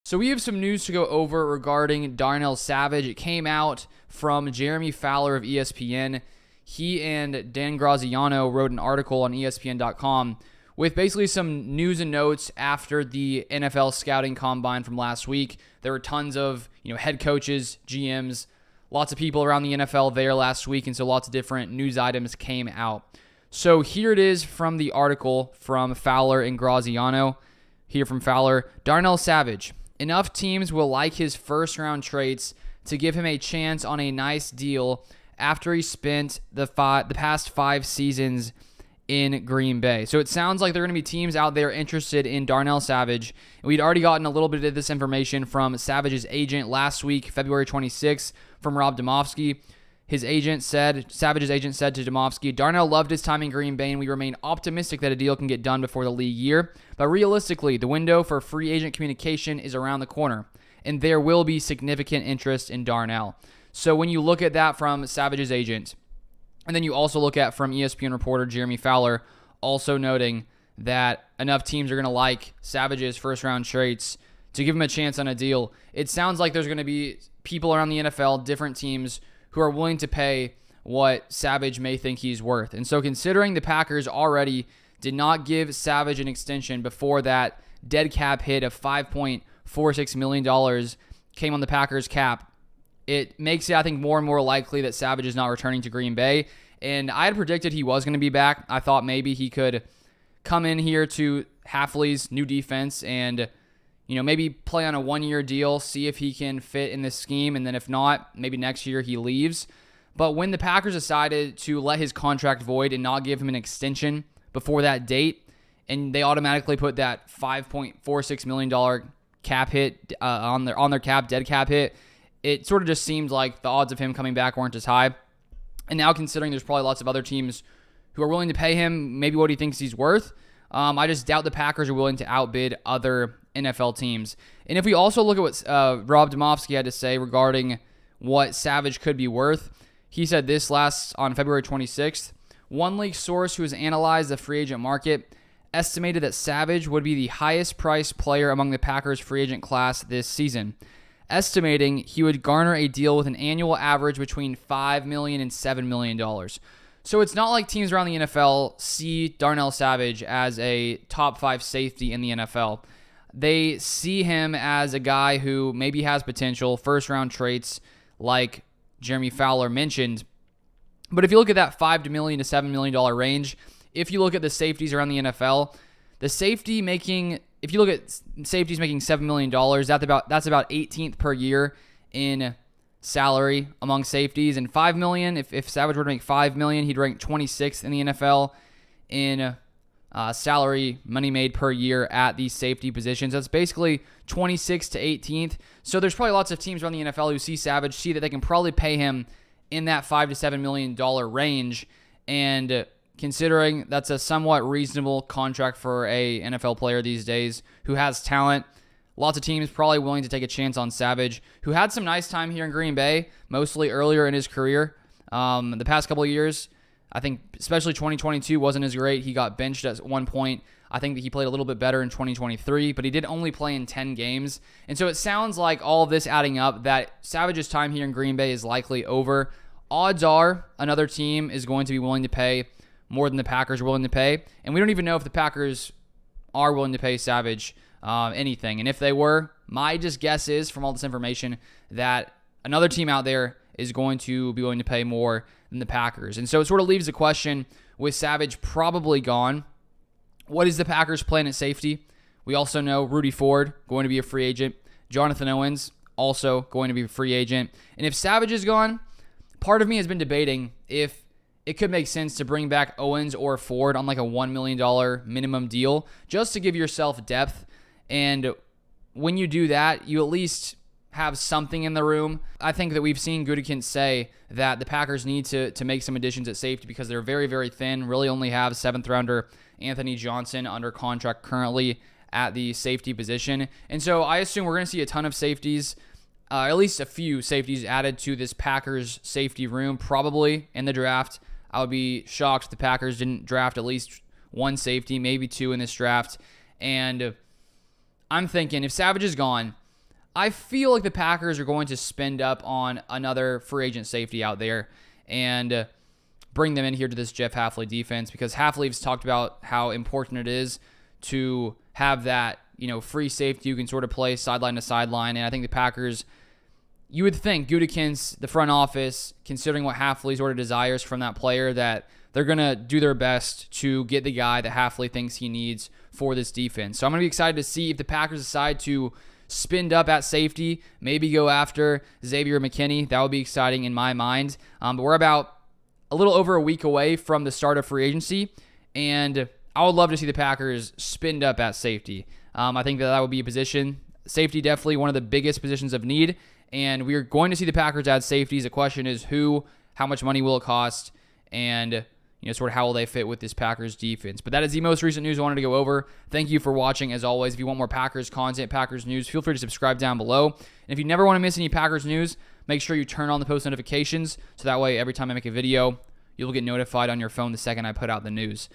So we have some news to go over regarding Darnell Savage. It came out from Jeremy Fowler of ESPN. He and Dan Graziano wrote an article on ESPN.com with basically some news and notes after the NFL scouting combine from last week. There were tons of head coaches, GMs, lots of people around the NFL there last week, and so lots of different news items came out. So here it is from the article from Fowler and Graziano. Here from Fowler, Darnell Savage. Enough teams will like his first-round traits to give him a chance on a nice deal after he spent the past 5 seasons in Green Bay. So it sounds like there are going to be teams out there interested in Darnell Savage. We'd already gotten a little bit of this information from Savage's agent last week, February 26th, from Rob Demovsky. Savage's agent said to Demovsky, Darnell loved his time in Green Bay, and we remain optimistic that a deal can get done before the league year. But realistically, the window for free agent communication is around the corner, and there will be significant interest in Darnell. So when you look at that from Savage's agent, and then you also look at from ESPN reporter Jeremy Fowler, also noting that enough teams are going to like Savage's first-round traits to give him a chance on a deal, it sounds like there's going to be people around the NFL, different teams, who are willing to pay what Savage may think he's worth. And so considering the Packers already did not give Savage an extension before that dead cap hit of $5.46 million came on the Packers cap, it makes it, I think, more and more likely that Savage is not returning to Green Bay. And I had predicted he was going to be back. I thought maybe he could come in here to Hafley's new defense and maybe play on a 1-year deal, see if he can fit in this scheme, and then if not, maybe next year he leaves. But when the Packers decided to let his contract void and not give him an extension before that date, and they automatically put that $5.46 million cap hit on their cap, dead cap hit, it sort of just seemed like the odds of him coming back weren't as high. And now considering there's probably lots of other teams who are willing to pay him maybe what he thinks he's worth, I just doubt the Packers are willing to outbid other NFL teams. And if we also look at what Rob Demovsky had to say regarding what Savage could be worth, he said this on February 26th. One league source who has analyzed the free agent market estimated that Savage would be the highest priced player among the Packers free agent class this season, estimating he would garner a deal with an annual average between $5 million and $7 million. So it's not like teams around the NFL see Darnell Savage as a top 5 safety in the NFL. They see him as a guy who maybe has potential, first-round traits like Jeremy Fowler mentioned. But if you look at that $5 million to $7 million range, if you look at the safeties around the NFL, if you look at safeties making $7 million, that's about 18th per year in salary among safeties. And $5 million, if Savage were to make $5 million, he'd rank 26th in the NFL in salary money made per year at these safety positions. That's basically 26th to 18th. So there's probably lots of teams around the NFL who see Savage, see that they can probably pay him in that $5 to $7 million range. And considering that's a somewhat reasonable contract for a NFL player these days who has talent, lots of teams probably willing to take a chance on Savage, who had some nice time here in Green Bay, mostly earlier in his career. The past couple of years, I think especially 2022 wasn't as great. He got benched at one point. I think that he played a little bit better in 2023, but he did only play in 10 games. And so it sounds like all of this adding up that Savage's time here in Green Bay is likely over. Odds are another team is going to be willing to pay more than the Packers are willing to pay. And we don't even know if the Packers are willing to pay Savage anything. And if they were, my just guess is from all this information that another team out there is going to be willing to pay more than the Packers. And so it sort of leaves the question, with Savage probably gone, what is the Packers' plan at safety? We also know Rudy Ford going to be a free agent. Jonathan Owens also going to be a free agent. And if Savage is gone, part of me has been debating if it could make sense to bring back Owens or Ford on like a $1 million minimum deal just to give yourself depth. And when you do that, you at least have something in the room. I think that we've seen Gutekunst say that the Packers need to make some additions at safety because they're very, very thin, really only have 7th rounder Anthony Johnson under contract currently at the safety position. And so I assume we're going to see a ton of safeties, at least a few safeties added to this Packers safety room, probably in the draft. I would be shocked if the Packers didn't draft at least one safety, maybe two in this draft. And I'm thinking if Savage is gone, I feel like the Packers are going to spend up on another free agent safety out there and bring them in here to this Jeff Hafley defense, because Hafley's talked about how important it is to have that, free safety you can sort of play sideline to sideline. And I think the Packers, you would think Gutekunst, the front office, considering what Hafley sort of desires from that player, that they're going to do their best to get the guy that Hafley thinks he needs for this defense. So I'm going to be excited to see if the Packers decide to spin up at safety, maybe go after Xavier McKinney. That would be exciting in my mind. But we're about a little over a week away from the start of free agency, and I would love to see the Packers spinned up at safety. I think that would be a position. Safety definitely one of the biggest positions of need, and we are going to see the Packers add safeties. The question is who, how much money will it cost, and sort of how will they fit with this Packers defense. But that is the most recent news I wanted to go over. Thank you for watching. As always, if you want more Packers content, Packers news, feel free to subscribe down below. And if you never want to miss any Packers news, make sure you turn on the post notifications so that way every time I make a video, you'll get notified on your phone the second I put out the news.